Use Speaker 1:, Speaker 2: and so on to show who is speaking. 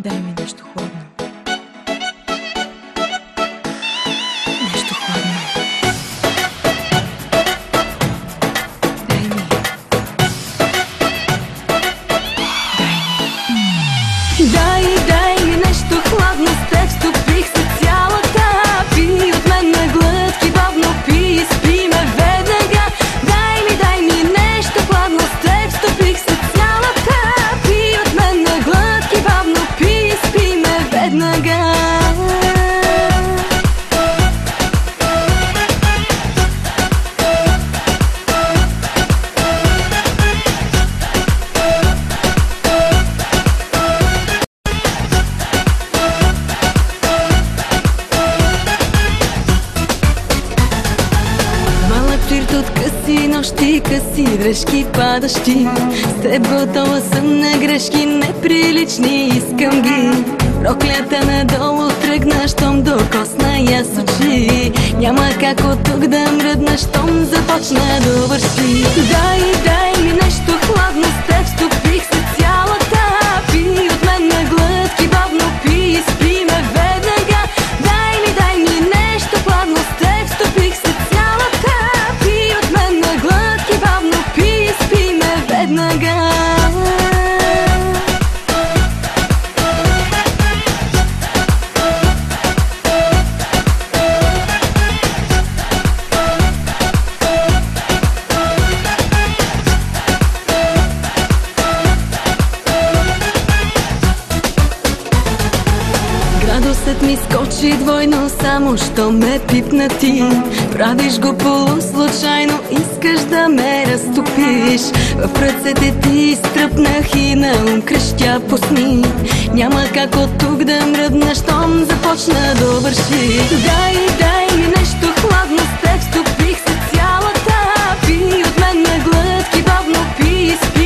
Speaker 1: дай ми нещо хладно. Нещо хладно. Дай ми. Дай ми нещо хладно. С теб стопих се цялата. Пий от мен на глътки, бавно пий и спи ме веднага. Дай ми нещо хладно. С теб стопих се цялата. Пий от мен на глътки, бавно пий и спи ме веднага. Флирт от къси нощи, къси дрежки падащи. С теб готова съм на грешки неприлични, искам ги. Проклята надолу тръгна, щом докосна я с очи. Няма как от тук да мръдна, щом започна да върши. Дай ми нещо хладно. С теб стопих се цялата. Пий от мен на глътки, бавно пий и спи ме веднага. Дай ми нещо хладно. С теб стопих се цялата. Пий от мен на глътки, бавно пий и спи ме веднага. Градусът ми скочи двойно, само що ме пипна ти. Правиш го полуслучайно, искаш да ме разтопиш. В ръцете ти изтръпнах и на ум крещя пусни. Няма как от тук да мръдна, щом започна да върши. Дай ми нещо хладно. С теб стопих се цялата. Пий от мен на глътки, бавно пий и спи